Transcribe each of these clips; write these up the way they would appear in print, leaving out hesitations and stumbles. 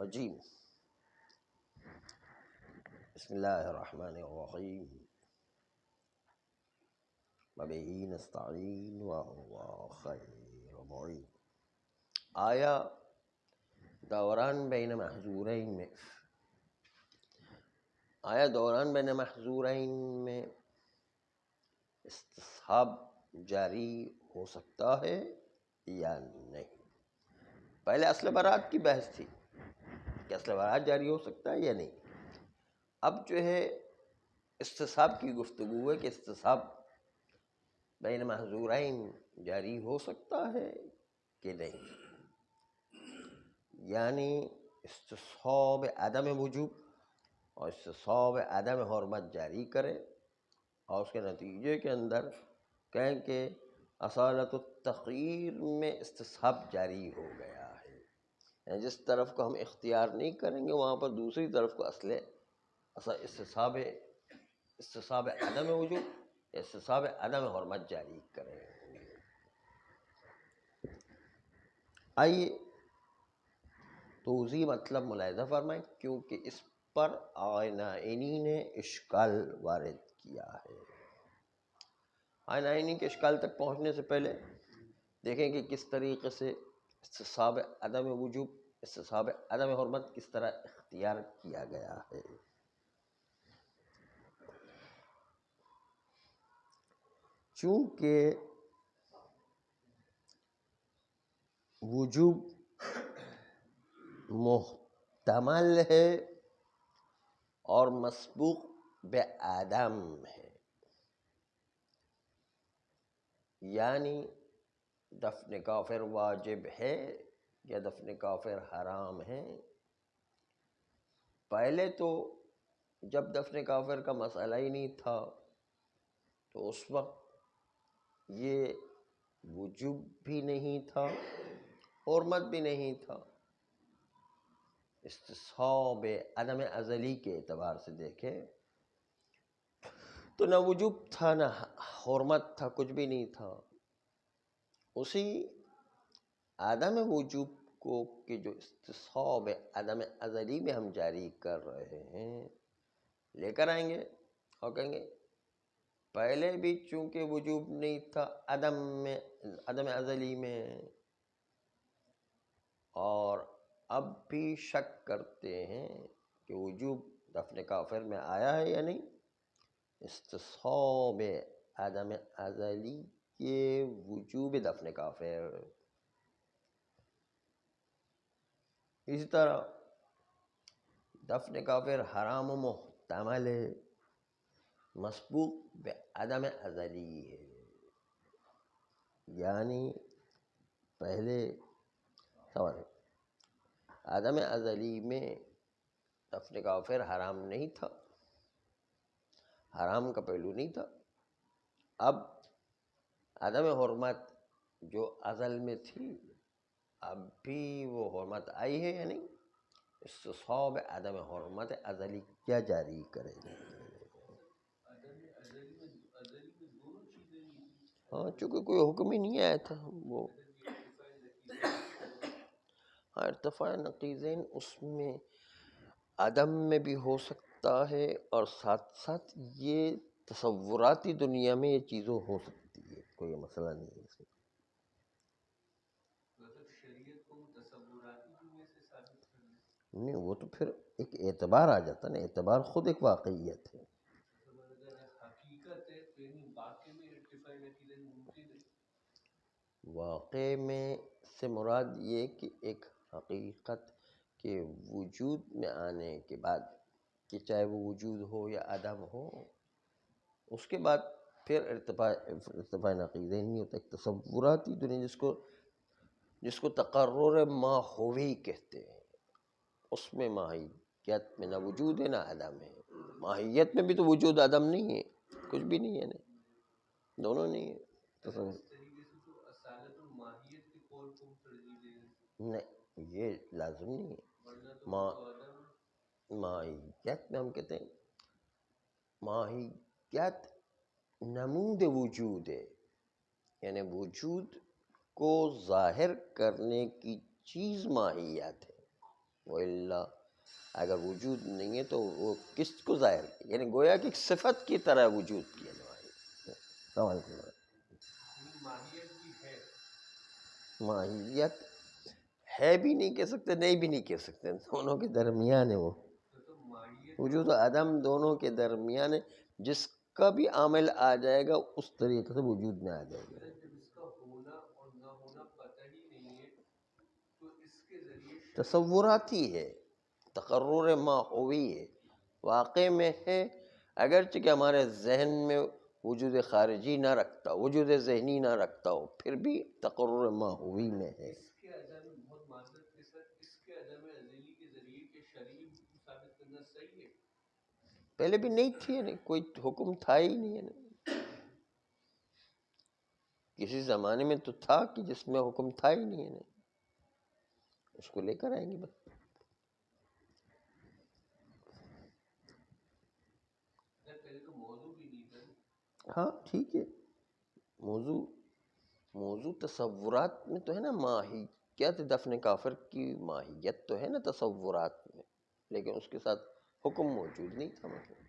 الرجیم بسم اللہ الرحمن الرحیم وبہ نستعین وهو خیر معین۔ آیا دوران بین محظورین میں استصحاب جاری ہو سکتا ہے یا نہیں؟ پہلے اصل برات کی بحث تھی کہ اصل برات جاری ہو سکتا ہے یا نہیں۔ اب جو ہے استصحاب کی گفتگو ہے کہ استصحاب بین محظورین جاری ہو سکتا ہے کہ نہیں، یعنی استصحاب عدم وجوب اور استصحاب عدم حرمت جاری کرے اور اس کے نتیجے کے اندر کہیں کہ اصالت التخیر میں استصحاب جاری ہو گیا ہے، یعنی جس طرف کو ہم اختیار نہیں کریں گے وہاں پر دوسری طرف کو استصحاب عدم وجوب استصحاب عدم حرمت جاری کریں۔ آئیے توضیح مطلب ملاحظہ فرمائیں، کیونکہ اس پر آئینی نے اشکال وارد کیا ہے۔ آئینی کے اشکال تک پہنچنے سے پہلے دیکھیں کہ کس طریقے سے استصحاب عدم وجوب استصحاب عدم حرمت کس طرح اختیار کیا گیا ہے۔ چونکہ وجوب محتمل ہے اور مسبوق بعدم ہے، یعنی دفن کافر واجب ہے یا دفن کافر حرام ہے۔ پہلے تو جب دفن کافر کا مسئلہ ہی نہیں تھا تو اس وقت یہ وجوب بھی نہیں تھا، حرمت بھی نہیں تھا۔ استصحاب عدم ازلی کے اعتبار سے دیکھیں تو نہ وجوب تھا نہ حرمت تھا، کچھ بھی نہیں تھا۔ اسی عدم وجوب کو کہ جو استصحاب عدم ازلی میں ہم جاری کر رہے ہیں لے کر آئیں گے اور کہیں گے پہلے بھی چونکہ وجوب نہیں تھا عدم ازلی میں، اور اب بھی شک کرتے ہیں کہ وجوب دفن کافر میں آیا ہے یا نہیں، استصحاب عدم ازلی کے وجوب دفن کافر۔ اسی طرح دفن کافر حرام و محتمل ہے، مسبوق بعدم ازلی ہے، یعنی پہلے سوال عدم ازلی میں دفن کافر حرام نہیں تھا، حرام کا پہلو نہیں تھا۔ اب عدم حرمت جو ازل میں تھی اب بھی وہ حرمت آئی ہے یا نہیں، استصحاب عدم حرمت ازلی کیا جاری کرے گا۔ ہاں چونکہ کوئی حکم ہی نہیں آیا تھا، وہ ارتفاع نقیضین اس میں عدم میں بھی ہو سکتا ہے اور ساتھ ساتھ یہ تصوراتی دنیا میں یہ چیزوں ہو سکتی ہے، کوئی مسئلہ نہیں ہے اس میں۔ نہیں وہ تو پھر ایک اعتبار آ جاتا نا، اعتبار خود ایک واقعیت ہے۔ واقع میں سے مراد یہ کہ ایک حقیقت کے وجود میں آنے کے بعد کہ چاہے وہ وجود ہو یا عدم ہو، اس کے بعد پھر ارتفاع نقیضین نہیں ہوتا، ایک تصوراتی دنیا جس کو تقرر ماہوی کہتے ہیں، اس میں ماہیت میں نہ وجود ہے نہ عدم ہے۔ ماہیت میں بھی تو وجود عدم نہیں ہے، کچھ بھی نہیں ہے، دونوں نہیں ہے تصور۔ نہیں یہ لازم نہیں ہے، ماہیت میں ہم کہتے ہیں ماہیت نمود وجود ہے، یعنی وجود کو ظاہر کرنے کی چیز ماہیت ہے۔ وَإِلَّا اگر وجود نہیں ہے تو وہ کس کو ظاہر ہے؟ یعنی گویا کہ ایک صفت کی طرح وجود کی انواعی. السلام علیکم. ماہیت ہے بھی نہیں کہہ سکتے، نہیں بھی نہیں کہہ سکتے، دونوں کے درمیان ہے. وہ وجود و عدم دونوں کے درمیان ہے. جس کا بھی عامل آ جائے گا اس طریقے سے وجود میں آ جائے گا. تصوراتی ہے، تقرر ماہوی ہے، واقع میں ہے، اگرچہ کہ ہمارے ذہن میں وجود خارجی نہ رکھتا، وجود ذہنی نہ رکھتا ہو، پھر بھی تقرر ماہوی میں ہے. پہلے بھی نہیں تھی، یعنی کوئی حکم تھا ہی نہیں. کسی زمانے میں تو تھا کہ جس میں حکم تھا ہی نہیں. اس کو لے کر آئیں گے بس. ہاں ٹھیک ہے. موضوع تصورات میں تو ہے نا. ماہیت دفن کافر کی ماہیت تو ہے نا تصورات میں، لیکن اس کے ساتھ حکم موجود نہیں تھا. مطلب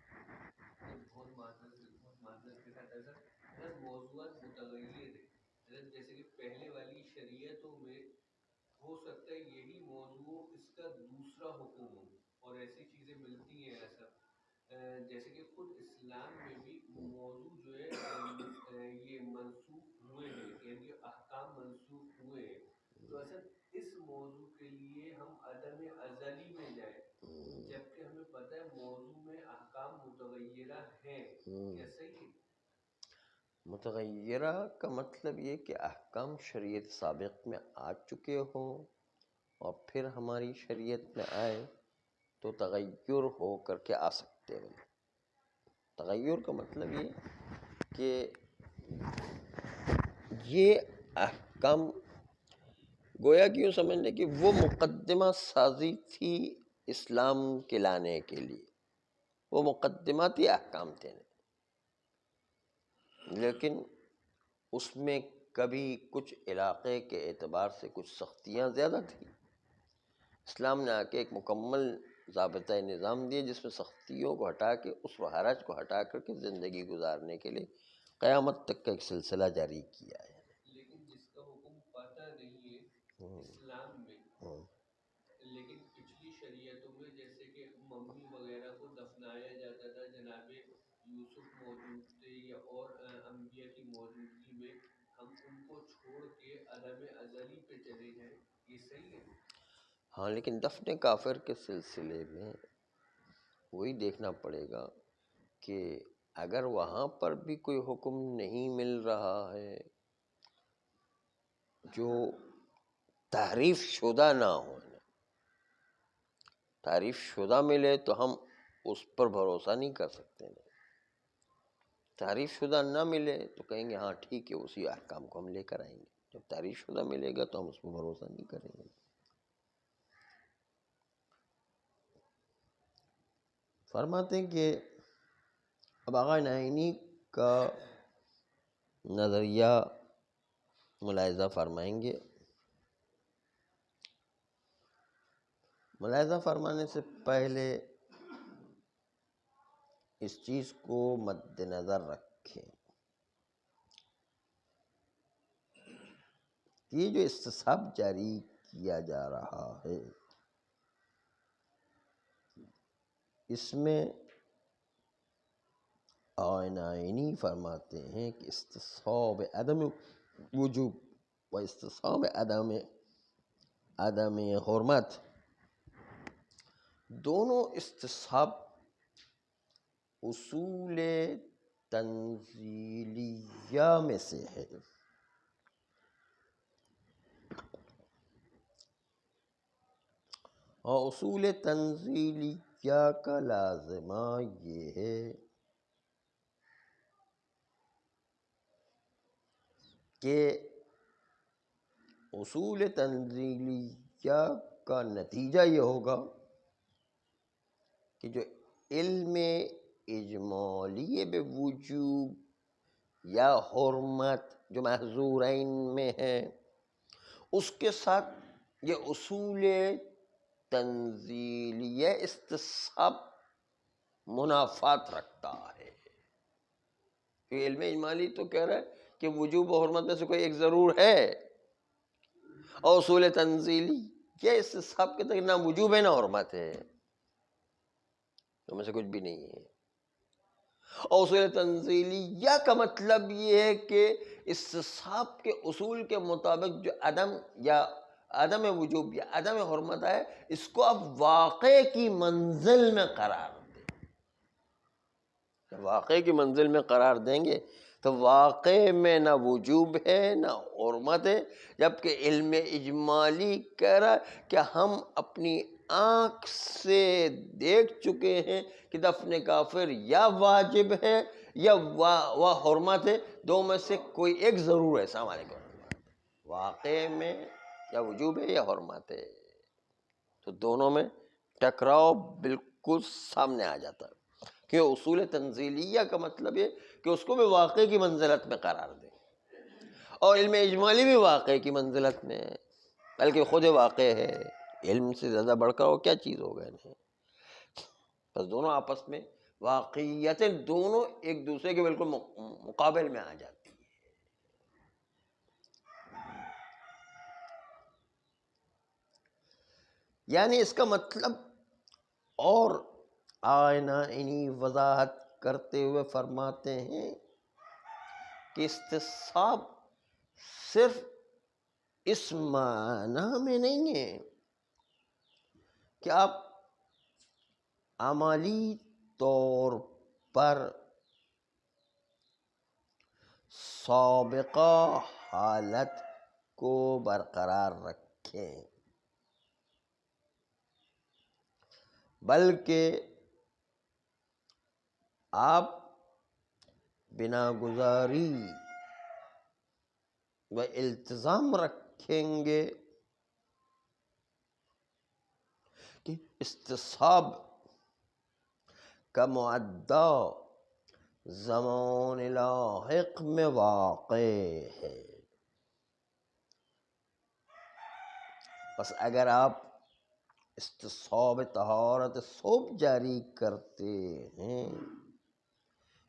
متغیرہ کا مطلب یہ کہ احکام شریعت سابق میں آ چکے ہوں اور پھر ہماری شریعت میں آئے تو تغیر ہو کر کے آ سکتے ہیں. تغیر کا مطلب یہ کہ یہ احکام گویا کہ یوں سمجھ لیں کہ وہ مقدمہ سازی تھی اسلام کے لانے کے لیے، وہ مقدماتی احکام تھے، لیکن اس میں کبھی کچھ علاقے کے اعتبار سے کچھ سختیاں زیادہ تھیں. اسلام نے آ کے ایک مکمل ضابطۂ نظام دیے جس میں سختیوں کو ہٹا کے، اس حرج کو ہٹا کر کے زندگی گزارنے کے لیے قیامت تک کا ایک سلسلہ جاری کیا ہے. ہاں لیکن دفن کافر کے سلسلے میں وہی دیکھنا پڑے گا کہ اگر وہاں پر بھی کوئی حکم نہیں مل رہا ہے جو تحریف شدہ نہ ہو. تعریف شدہ ملے تو ہم اس پر بھروسہ نہیں کر سکتے. تعریف شدہ نہ ملے تو کہیں گے ہاں ٹھیک ہے اسی احکام کو ہم لے کر آئیں گے. جب تعریف شدہ ملے گا تو ہم اس پر بھروسہ نہیں کریں گے. فرماتے ہیں کہ اب آقا نعینی کا نظریہ ملاحظہ فرمائیں گے. ملاحظہ فرمانے سے پہلے اس چیز کو مد نظر رکھیں کہ یہ جو استصحاب جاری کیا جا رہا ہے اس میں آئینی فرماتے ہیں کہ استصحاب عدم وجوب و استصحاب عدم حرمت دونوں استصحاب اصول تنزیلیہ میں سے ہے. اور اصول تنزیلیہ کا لازمہ یہ ہے کہ اصول تنزیلیہ کا نتیجہ یہ ہوگا کہ جو علم اجمالی بوجوب یا حرمت جو محظورین میں ہے اس کے ساتھ یہ اصول تنزیلیہ استصحاب منافات رکھتا ہے. کہ علم اجمالی تو کہہ رہا ہے کہ وجوب و حرمت میں سے کوئی ایک ضرور ہے، اور اصول تنزیلی یہ استصحاب کے تک نہ وجوب ہے نہ حرمت ہے، تو میں سے کچھ بھی نہیں ہے. اور اصول تنزیلیہ کا مطلب یہ ہے کہ استصحاب کے اصول کے مطابق جو عدم وجوب یا عدم حرمت ہے، اس کو آپ واقع کی منزل میں قرار دیں. واقع کی منزل میں قرار دیں گے تو واقع میں نہ وجوب ہے نہ حرمت ہے، جبکہ علم اجمالی کہہ رہا ہے کہ ہم اپنی آنکھ سے دیکھ چکے ہیں کہ دفن کافر یا واجب ہے یا حرمت ہے، دو میں سے کوئی ایک ضرور ہے. السلام علیکم. واقع میں یا وجوب ہے یا حرمت ہے، تو دونوں میں ٹکراؤ بالکل سامنے آ جاتا ہے. کہ اصول تنزیلیہ کا مطلب یہ کہ اس کو بھی واقع کی منزلت میں قرار دیں، اور علم اجمالی بھی واقع کی منزلت میں ہے، بلکہ خود واقع ہے. علم سے زیادہ بڑھ کر وہ کیا چیز ہو گئے نہیں. بس دونوں آپس میں واقعیتیں دونوں ایک دوسرے کے بالکل مقابل میں آ جاتی ہیں. یعنی اس کا مطلب اور آئینہ انہی وضاحت کرتے ہوئے فرماتے ہیں کہ استصحاب صرف اس معنی میں نہیں ہے کہ آپ عملی طور پر سابقہ حالت کو برقرار رکھیں، بلکہ آپ بنا گزاری و التزام رکھیں گے کہ استصحاب کا معدہ زمان لاحق میں واقع ہے. بس اگر آپ استصحاب طہارت صبح جاری کرتے ہیں،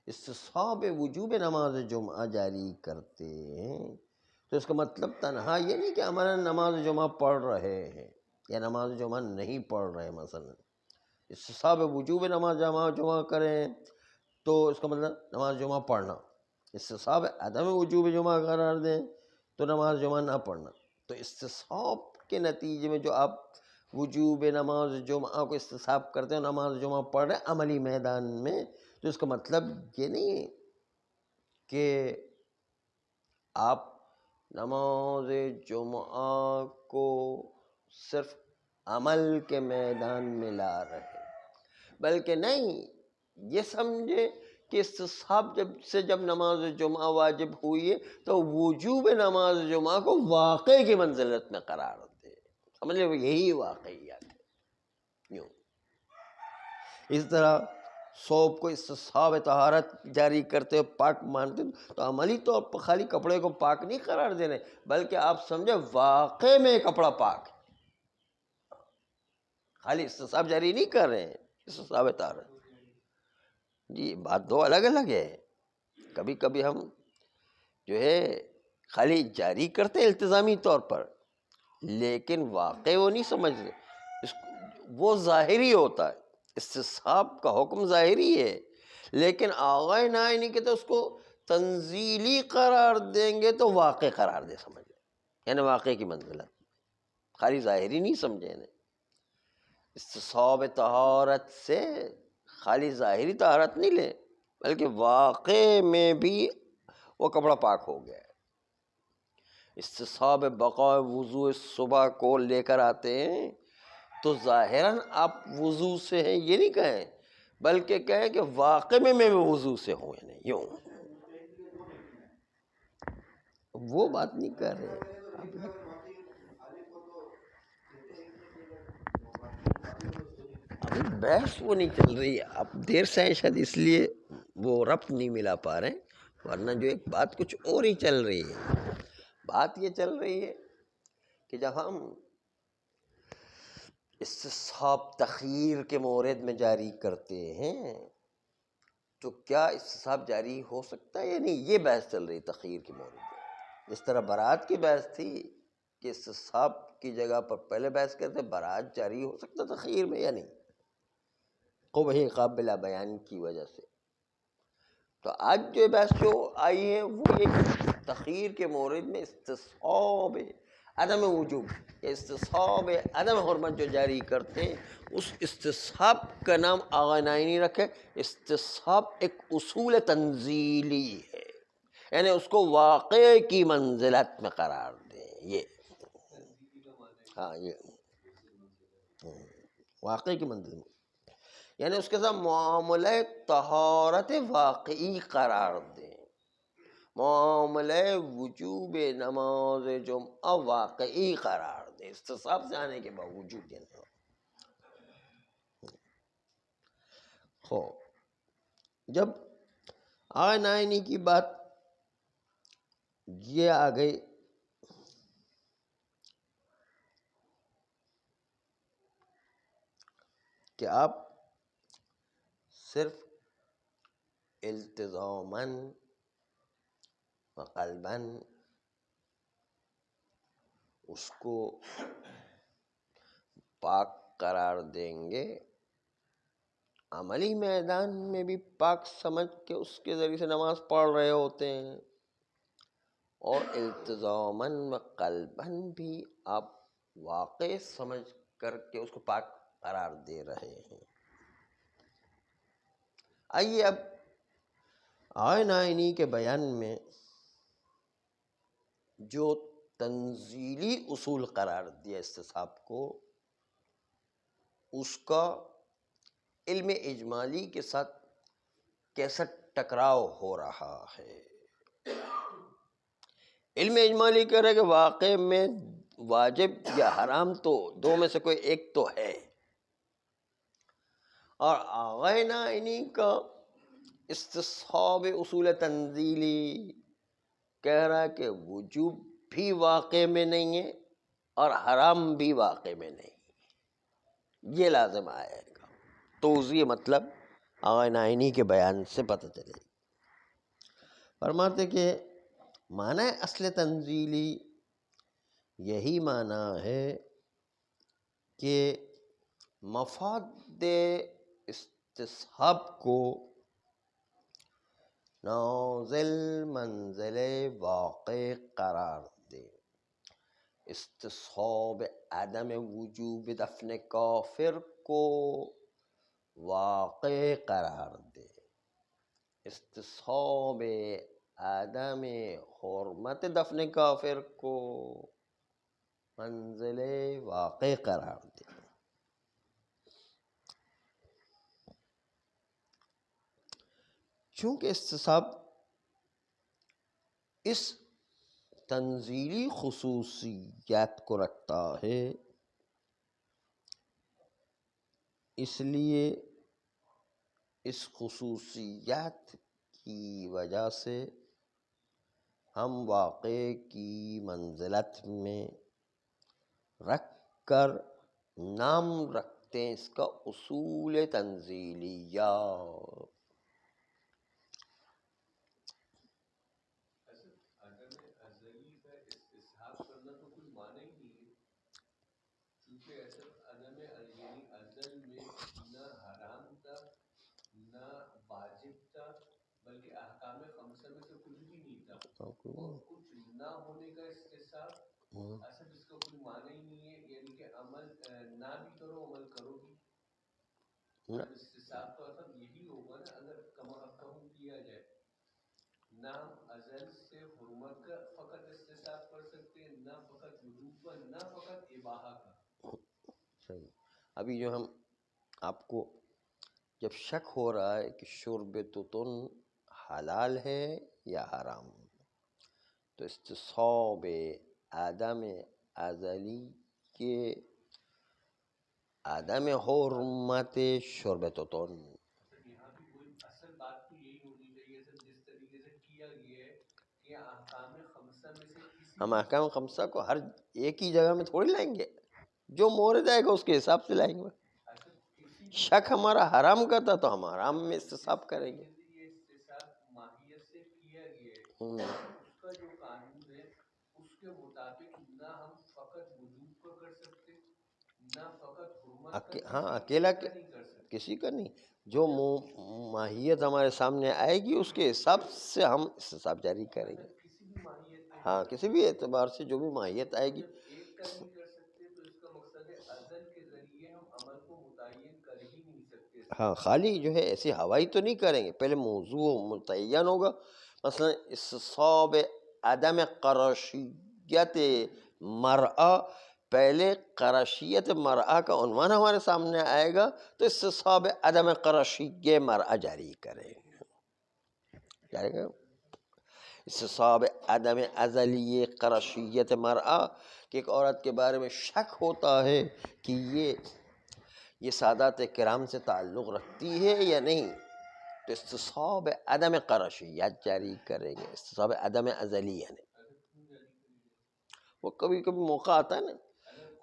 استصحاب وجوب نماز جمعہ جاری کرتے ہیں، تو اس کا مطلب تنہا یہ نہیں کہ ہمارا نماز جمعہ پڑھ رہے ہیں یا نماز جمعہ نہیں پڑھ رہے. مثلا استصحاب وجوب نماز جمعہ کریں تو اس کا مطلب نماز جمعہ پڑھنا. استصحاب عدم وجوب جمعہ قرار دیں تو نماز جمعہ نہ پڑھنا. تو استصحاب کے نتیجے میں جو آپ وجوب نماز جمعہ کو استصحاب کرتے ہیں، نماز جمعہ پڑھ رہے ہیں عملی میدان میں، تو اس کا مطلب یہ نہیں ہے کہ آپ نماز جمعہ کو صرف عمل کے میدان میں لا رہے ہیں، بلکہ نہیں، یہ سمجھے کہ استصحاب جب نماز جمعہ واجب ہوئی ہے تو وجوب نماز جمعہ کو واقع کی منزلت میں قرار دے. سمجھ لیں یہی واقعیات ہے. یوں اس طرح صوب کو استصحاب طہارت جاری کرتے ہوئے پاک مانتے تو عملی طور پر خالی کپڑے کو پاک نہیں قرار دے رہے، بلکہ آپ سمجھے واقع میں کپڑا پاک ہے. خالی استصحاب جاری نہیں کر رہے ہیں، استصحاب طہارت. جی بات دو الگ الگ ہے. کبھی کبھی ہم جو ہے خالی جاری کرتے ہیں التزامی طور پر، لیکن واقع وہ نہیں سمجھتے، وہ ظاہری ہوتا ہے. استصحاب کا حکم ظاہری ہے، لیکن آغائے نہ نہیں کہ تو اس کو تنزیلی قرار دیں گے تو واقع قرار دے. سمجھ لیں یعنی واقع کی منزلت، خالی ظاہری نہیں سمجھے. استصحاب طہارت سے خالی ظاہری طہارت نہیں لے، بلکہ واقع میں بھی وہ کپڑا پاک ہو گیا ہے. استصحاب بقاء وضو صبح کو لے کر آتے ہیں تو ظاہراً آپ وضو سے ہیں یہ نہیں کہیں، بلکہ کہیں کہ واقع میں وضو سے ہوں. یعنی یوں وہ بات نہیں کر رہے. ابھی بحث وہ نہیں چل رہی، اب دیر سے ہے شاید اس لیے وہ ربط نہیں ملا پا رہے ہیں، ورنہ جو ایک بات کچھ اور ہی چل رہی ہے. بات یہ چل رہی ہے کہ جب ہم استصحاب تخیر کے مورد میں جاری کرتے ہیں، تو کیا استصحاب جاری ہو سکتا ہے یا نہیں، یہ بحث چل رہی تخیر کے مورد میں۔ جس طرح برات کی بحث تھی کہ استصحاب کی جگہ پر پہلے بحث کرتے برات جاری ہو سکتا تخیر میں یا نہیں، قبح قابل بیان کی وجہ سے۔ تو آج جو بحث جو آئی ہے وہ ایک تخیر کے مورد میں استصحاب عدم وجوب، استصحاب عدم حرمت جو جاری کرتے ہیں، اس استصحاب کا نام آغا نائینی رکھے۔ استصحاب ایک اصول تنزیلی ہے، یعنی اس کو واقع کی منزلت میں قرار دیں۔ یہ ہاں، یہ واقع کی منزل میں، یعنی اس کے ساتھ معاملہ طہارت واقعی قرار دیں، معاملہ وجوب نماز جمعہ واقعی قرار دیں، استصحاب سے آنے کے باوجود۔ جب آغا نائینی کی بات یہ آ گئی کہ آپ صرف التزاماً و قلباً اس کو پاک قرار دیں گے، عملی میدان میں بھی پاک سمجھ کے اس کے ذریعے سے نماز پڑھ رہے ہوتے ہیں، اور التزاماً و قلباً بھی آپ واقع سمجھ کر کے اس کو پاک قرار دے رہے ہیں۔ آئیے اب آغا نائینی کے بیان میں جو تنزیلی اصول قرار دیا استصحاب کو، اس کا علم اجمالی کے ساتھ کیسا ٹکراؤ ہو رہا ہے۔ علم اجمالی کہہ رہے کہ واقع میں واجب یا حرام تو دو میں سے کوئی ایک تو ہے، اور آغا نائینی کا استصحاب اصول تنزیلی کہہ رہا ہے کہ وجوب بھی واقع میں نہیں ہے اور حرام بھی واقع میں نہیں، یہ لازم آئے گا۔ توضیح مطلب آغا نائینی کے بیان سے پتہ چلے گی۔ فرماتے کہ معنی اصل تنزیلی یہی معنی ہے کہ مفاد استصحاب کو نازل منزل واقع قرار دے، استصحاب عدم وجوب دفن کافر کو واقع قرار دے، استصحاب عدم حرمت دفن کافر کو منزل واقع قرار دے۔ چونکہ استصحاب اس تنزیلی خصوصیات کو رکھتا ہے، اس لیے اس خصوصیات کی وجہ سے ہم واقع کی منزلت میں رکھ کر نام رکھتے ہیں اس کا اصول تنزیلیہ۔ بلکہ احکام خمسہ میں سے کچھ بھی نہیں تھا، اور کچھ نہ ہونے کا استصحاب اصل جس کا کوئی معنی ہی نہیں ہے، یعنی کہ عمل نہ بھی کرو عمل کرو بھی۔ استصحاب تو اصل یہی ہوگا نا، اگر کہوں کیا جائے نہ ہم ازل سے حرمت کا فقط استصحاب کر سکتے ہیں، نہ فقط وجوب کا، نہ فقط اباحہ کا۔ صحیح۔ ابھی جو ہم آپ کو جب شک ہو رہا ہے کہ شرب تتن حلال ہے یا حرام، تو استصحاب عدم ازلی کے عدم حرمت شرب تتن، یہاں بھی کوئی اصل بات تو یہی ہونی چاہیے سر، جس طریقے سے کیا گیا ہے کہ احکام خمسہ میں سے کسی ہم احکام خمسہ کو ہر ایک ہی جگہ میں تھوڑی لائیں گے، جو مورد آئے گا اس کے حساب سے لائیں گے. شک ہمارا حرام کا تھا تو ہم حرام میں استصحاب کریں گے. یہ استصحاب ماہیت سے کیا گیا ہے، اس کا جو قانون ہے اس کے مطابق نہ ہم فقط وجوب کو کر سکتے، نہ فقط حرمت کا، ہاں اکیلا نہیں کر سکتے، کسی کا نہیں. جو ماہیت ہمارے سامنے آئے گی اس کے حساب سے ہم استصحاب جاری کریں گے. کسی بھی ماہیت میں، ہاں کسی بھی اعتبار سے جو بھی ماہیت آئے گی. ایک کا نہیں کر سکتے تو اس کا مقصد ہے ازل کے ذریعے ہم عمل کو متعین کر ہی نہیں سکتے. ہاں خالی جو ہے ایسی ہوائی تو نہیں کریں گے، پہلے موضوع متعین ہوگا. مثلا استصحاب عدم قرشیت مرأہ، پہلے قرشیت مرأہ کا عنوان ہمارے سامنے آئے گا تو استصحاب عدم قرشی مرأہ جاری کریں گے. استصحاب عدم ازلی قرشیت مرأہ کہ ایک عورت کے بارے میں شک ہوتا ہے کہ یہ سادات کرام سے تعلق رکھتی ہے یا نہیں، تو استصحاب عدم قرشیت جاری کریں گے. استصحاب عدم ازلی یعنی وہ کبھی کبھی موقع آتا ہے نا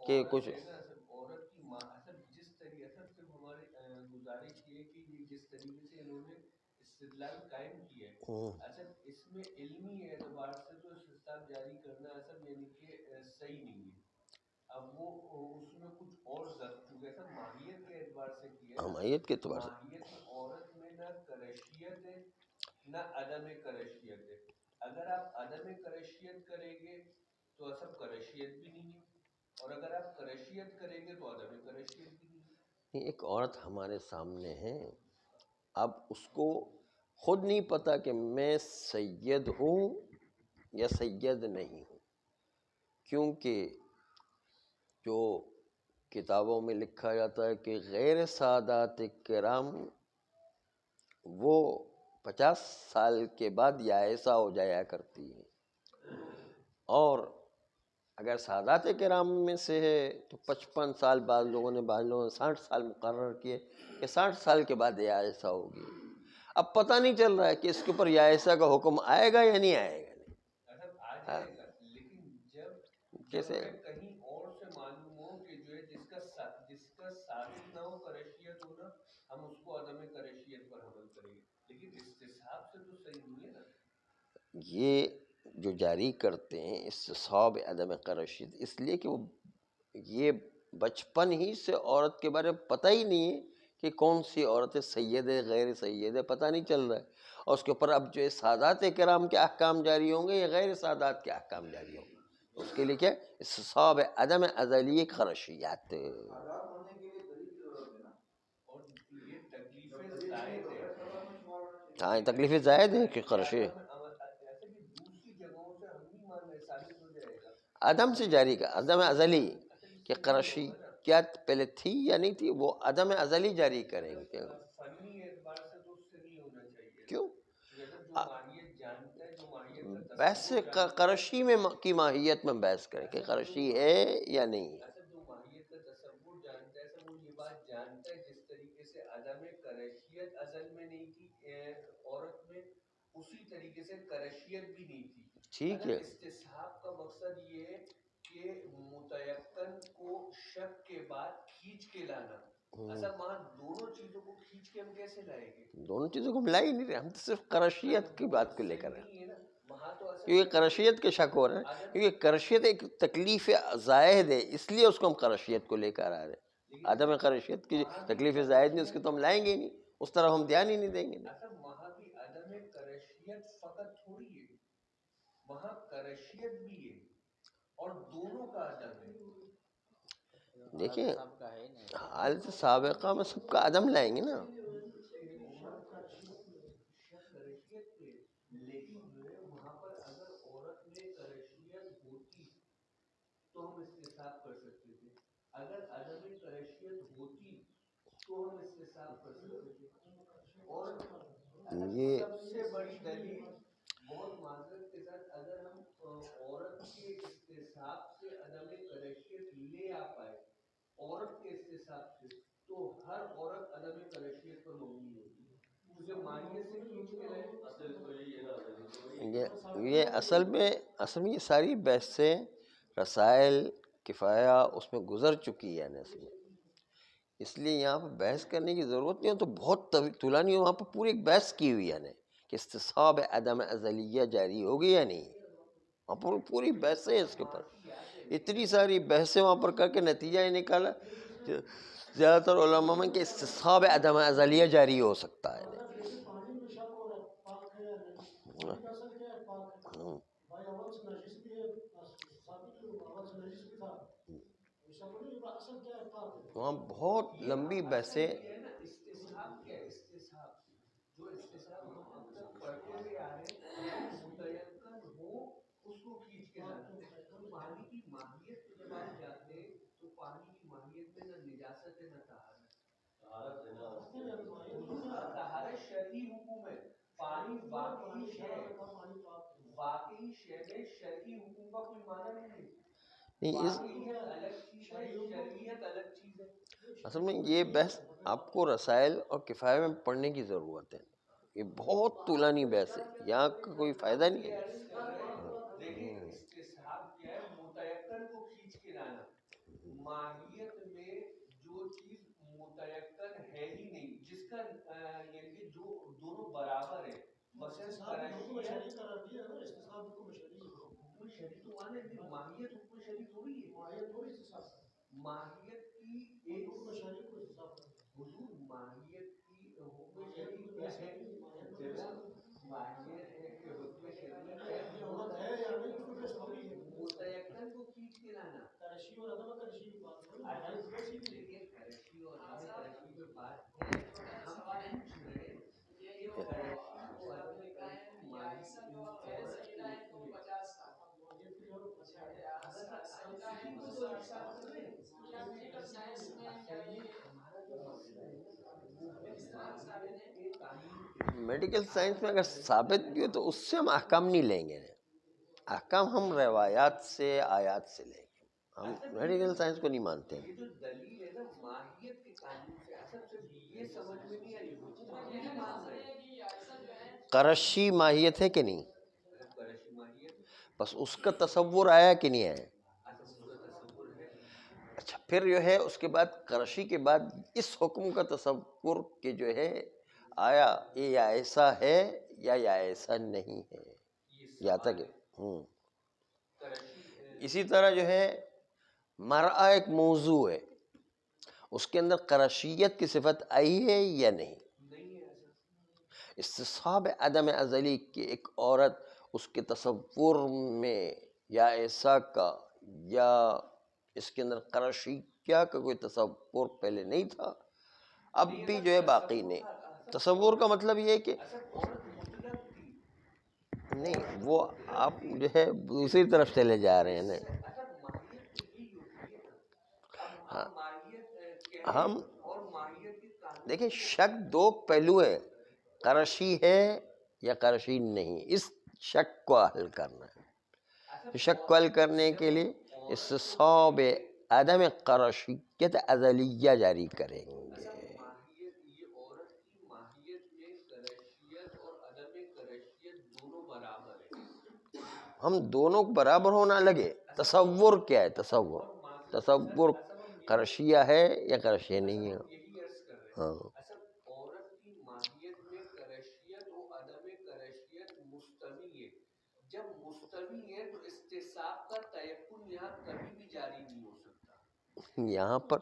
کہ کچھ عورت کی جس طریقے سے ہماری گزارش یہ کہ جس طریقے سے انہوں نے استدلال قائم کیا ہے، اصل اس میں علمی اعتبار سے تو استصحاب جاری کرنا اصل یعنی کہ صحیح نہیں ہے. اب وہ اس میں کچھ اور چونکہ سر ماہیت کے اعتبار سے کیا، ماہیت کے اعتبار سے ماہیت میں عورت میں نہ کرشیت ہے نہ عدم کرشیت ہے. اگر آپ عدم کرشیت کریں گے تو اصل کرشیت بھی نہیں ہے، اور اگر آپ کرشیت کریں گے تو عدم کرشیت بھی نہیں ہے. ایک عورت ہمارے سامنے ہے، اب اس کو خود نہیں پتا کہ میں سید ہوں یا سید نہیں ہوں، کیونکہ جو کتابوں میں لکھا جاتا ہے کہ غیر سادات کرام وہ 50 سال کے بعد یائسہ ہو جایا کرتی ہے، اور اگر سادات کرام میں سے ہے تو 55 سال، بعض لوگوں نے 60 سال مقرر کیے کہ 60 سال کے بعد یائسہ ہوگی. اب پتہ نہیں چل رہا ہے کہ اس کے اوپر یائسہ کا حکم آئے گا یا نہیں آئے گا. لیکن جب کہیں اور سے معلوم ہو کہ جو ہے جس کا ثابت نہ ہو کرشیت ہونا، ہم اس کو عدم کرشیت پر حمل کریں گے، لیکن استصحاب سے تو صحیح نہیں ہے نا. یہ جو جاری کرتے ہیں استصحاب عدم قرشیت، اس لیے کہ وہ یہ بچپن ہی سے عورت کے بارے میں پتہ ہی نہیں ہے کہ کون سی عورت سید ہے غیر سید ہے، پتہ نہیں چل رہا ہے. اور اس کے اوپر اب جو ہے سادات کرام کے احکام جاری ہوں گے یا غیر سادات کے احکام جاری ہوں گے، اس کے لیے کیا استصحاب عدم ازلی قرشیات. ہاں تکلیف زائد ہے کہ قرشی عدم سے جاری کا عدم ازلی کہ قرشی کیا پہلے تھی یا نہیں تھی، وہ عدم ازلی جاری کریں گے. کیوں؟ بحث قرشی میں کی ماہیت میں بحث کریں کہ قرشی ہے یا نہیں. وہ یہ بات جانتا ہے جس طریقے سے عدم کرشیت ازل میں نہیں تھی عورت میں، اسی طریقے سے کرشیت بھی نہیں تھی. ٹھیک ہے، استصحاب کا مقصد یہ ہے کہ متیقن کو شک کے بعد کھینچ کے لانا. اصل وہاں دونوں چیزوں کو کھینچ کے ہم کیسے لائیں گے؟ دونوں چیزوں کو ملا ہی نہیں رہے، ہم تو صرف کرشیت کی بات کو لے کر رہے ہیں، وہاں تو کیونکہ کرشیت کے شک ہو رہے ہیں، کیونکہ کرشیت ایک تکلیف زائد ہے، اس لیے اس کو ہم کرشیت کو لے کر آ رہے ہیں. عدم کرشیت کی تکلیف زائد نہیں، اس کو تو ہم لائیں گے ہی نہیں، اس طرح ہم دھیان ہی نہیں دیں گے. وہاں بھی عدم کرشیت فقط تھوڑی ہے، وہاں کرشیت بھی ہے اور دونوں کا عدم ہے. دیکھیں حالت سابقہ میں سب کا عدم لائیں گے نا. لیکن وہاں پر اگر عورت میں کرشیت ہوتی تو ہم استصحاب کر سکتے تھے، اگر عدم کرشیت ہوتی تو ہم استصحاب کر سکتے تھے. اور سب سے بڑی دلیل بہت معذرت کے ساتھ اگر ہم عورت کے استصحاب سے عدم کرشیت لے آ پائے عورت کے استصحاب سے، تو ہر عورت عدم کرشیت پر مبنی ہوتی ہے. یہ اصل میں یہ ساری بحثیں رسائل کفایہ اس میں گزر چکی ہے نس میں، اس لیے یہاں پہ بحث کرنے کی ضرورت نہیں ہے. تو بہت طولانی وہاں پہ پوری ایک بحث کی ہوئی ہے کہ استصحاب عدم ازلیہ جاری ہوگی یا نہیں. وہاں پر پوری بحثیں اس کے اوپر، اتنی ساری بحثیں وہاں پر کر کے نتیجہ یہ نکالا زیادہ تر علماء میں کہ استصحاب عدم ازلیہ جاری ہو سکتا ہے. وہاں بہت لمبی بحثیں. استصحاب کیا ہے؟ استصحاب جو استصحاب ہم اکثر پڑھتے ہوئے آ رہے ہیں، متیقن ہو اس کو کھینچ کے لانا. پانی کی ماہیت پہ جب آپ جاتے ہیں تو پانی کی ماہیت میں نہ نجاست ہے نہ طہارت. طہارت شرعی حکم ہے، پانی واقعی شے، واقعی شے میں شرعی حکم کا کوئی معنی نہیں ہے. واقعیت الگ چیز ہے، شرعیت الگ چیز ہے. اصل میں یہ بحث آپ کو رسائل اور کفایہ میں پڑھنے کی ضرورت ہے. یہ بہت طولانی بحث ہے، یہاں کا کوئی فائدہ نہیں ہے. دیکھیں استصحاب کیا ہے؟ متیقن کو کھینچ کے لانا. ماہیت میں جو چیز متیقن ہے ہی نہیں، جس کا یعنی کہ جو دونوں برابر ہے، مثلا حکم شریع تو مانے نہیں، ماہیت حکم شریع تھوڑی ہے. ماہیت کی ایک حضور ماہیت کی حکم شریع کیا ہے؟ ماہیت ہے کہ حکم شریعت ہے متیقن کو کھینچ کے لانا. کرشی اور عدم کرشی کی بات میں بات ہے. ہم پوچھ رہے ہیں کہ کرشی و عدم کرشی میڈیکل سائنس میں اگر ثابت بھی ہو تو اس سے ہم احکام نہیں لیں گے. احکام ہم روایات سے، آیات سے لیں گے. ہم میڈیکل سائنس کو نہیں مانتے ہیں. یہ جو دلیل ہے نا ماہیت کے قانون سے، اصل سے یہ سمجھ میں نہیں آئی. نہیں مان رہے کرشی ماہیت ہے کہ نہیں؟ کرشی ماہیت بس اس کا تصور آیا کہ نہیں آیا؟ تصور ہے. اچھا، پھر جو ہے اس کے بعد کرشی کے بعد اس حکم کا تصور کہ جو ہے آیا یہ یا ایسا ہے یا ایسا نہیں ہے، یا تک. اسی طرح جو ہے مرأہ ایک موضوع ہے، اس کے اندر کرشیت کی صفت آئی ہے یا نہیں؟ استصحاب عدم ازلی کی ایک عورت اس کے تصور میں یا ایسا کا یا اس کے اندر کرشی کیا کا کوئی تصور پہلے نہیں تھا، اب بھی جو ہے باقی نہیں. تصور کا مطلب یہ ہے کہ نہیں، وہ آپ جو ہے دوسری طرف چلے جا رہے ہیں. ہم دیکھیں شک دو پہلو ہے، کرشی ہے یا کرشی نہیں. اس شک کو حل کرنا ہے. شک کو حل کرنے کے لیے استصحاب عدم کرشیت ازلیہ جاری کریں گے. ہم دونوں برابر ہونا لگے. تصور کیا ہے؟ تصور کرشیہ ہے یا کرشیہ نہیں ہے. ہاں عورت کی ماہیت میں کرشیت و عدم کرشیت مستوی ہے. جب مستوی ہے تو استصحاب کا تیقن یہاں کبھی بھی جاری نہیں ہو سکتا. یہاں پر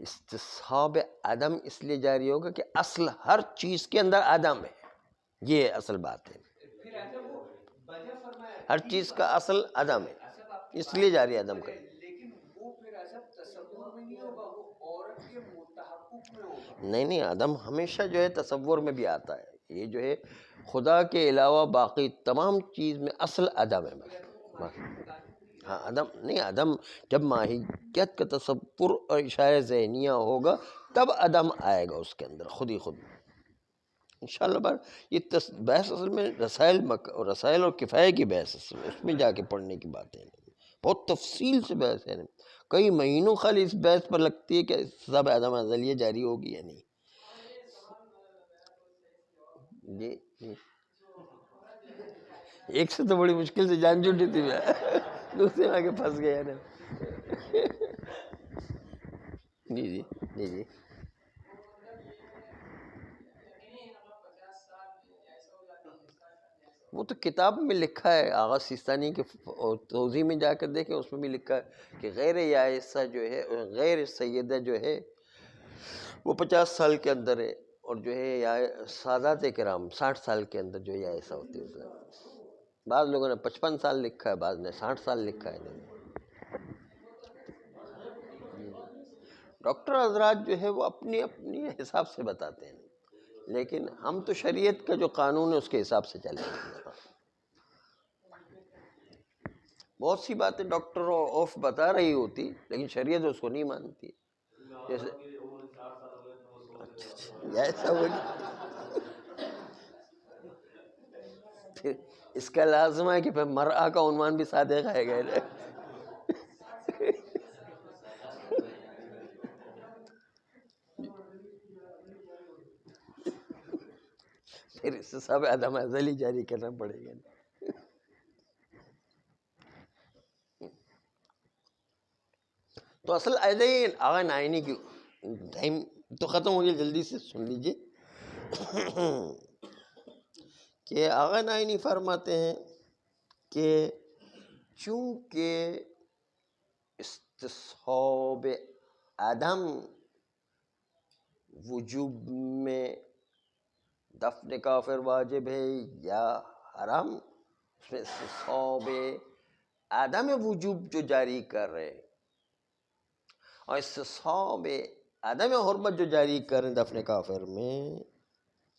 استصحاب عدم اس لیے جاری ہوگا کہ اصل ہر چیز کے اندر عدم ہے، یہ اصل بات ہے. ہر چیز کا اصل عدم ہے، اس لیے جاری عدم کا. لیکن وہ پھر ایسا تصور میں نہیں ہوگا، وہ عورت کے متحقق میں ہوگا. نہیں، عدم ہمیشہ جو ہے تصور میں بھی آتا ہے. یہ جو ہے خدا کے علاوہ باقی تمام چیز میں اصل عدم ہے. ہاں عدم نہیں، عدم جب ماہیت کا تصور اور اشارہ ذہنیہ ہوگا تب عدم آئے گا اس کے اندر خود ہی خود. انشاءاللہ یہ بحث اصل میں رسائل اور کفایہ کی بحث ہے، اس میں جا کے پڑھنے کی بات ہے. بہت تفصیل سے بحث ہے، کئی مہینوں خالی اس بحث پر لگتی ہے کہ استصحاب عدم ازلیہ جاری ہوگی یا نہیں. جی ایک سے تو بڑی مشکل سے جان چھوٹی تھی، میں دوسرے میں آ کے پھنس گیا نا. جی جی جی جی وہ تو کتاب میں لکھا ہے، آغا سیستانی کے توضیح میں جا کر دیکھیں، اس میں بھی لکھا ہے کہ غیر یائسہ جو ہے، غیر سیدہ جو ہے وہ 50 سال کے اندر ہے، اور جو ہے سادات کرام 60 سال کے اندر جو یائسہ ہوتی ہے. بعض لوگوں نے 55 سال لکھا ہے، بعض نے 60 سال لکھا ہے. ڈاکٹر حضرات جو ہے وہ اپنی اپنی حساب سے بتاتے ہیں، لیکن ہم تو شریعت کا جو قانون ہے اس کے حساب سے چلیں گے. بہت سی باتیں ڈاکٹر آف بتا رہی ہوتی، لیکن شریعت اس کو نہیں مانتی. جیسے ایسا پھر اس کا لازم ہے کہ پھر مرأہ کا عنوان بھی ساتھ دکھائے گئے. پھر اس سے سب عدم ازلی جاری کرنا پڑے گا. تو اصل آغا نائینی کی ٹائم تو ختم ہو گیا، جلدی سے سن لیجیے کہ آغا نائینی فرماتے ہیں کہ چونکہ استصحاب عدم وجوب میں دفن کافر واجب ہے یا حرام، اس میں استصحاب عدم وجوب جو جاری کر رہے اور استصحاب عدم حرمت جو جاری کر رہے دفن کافر میں،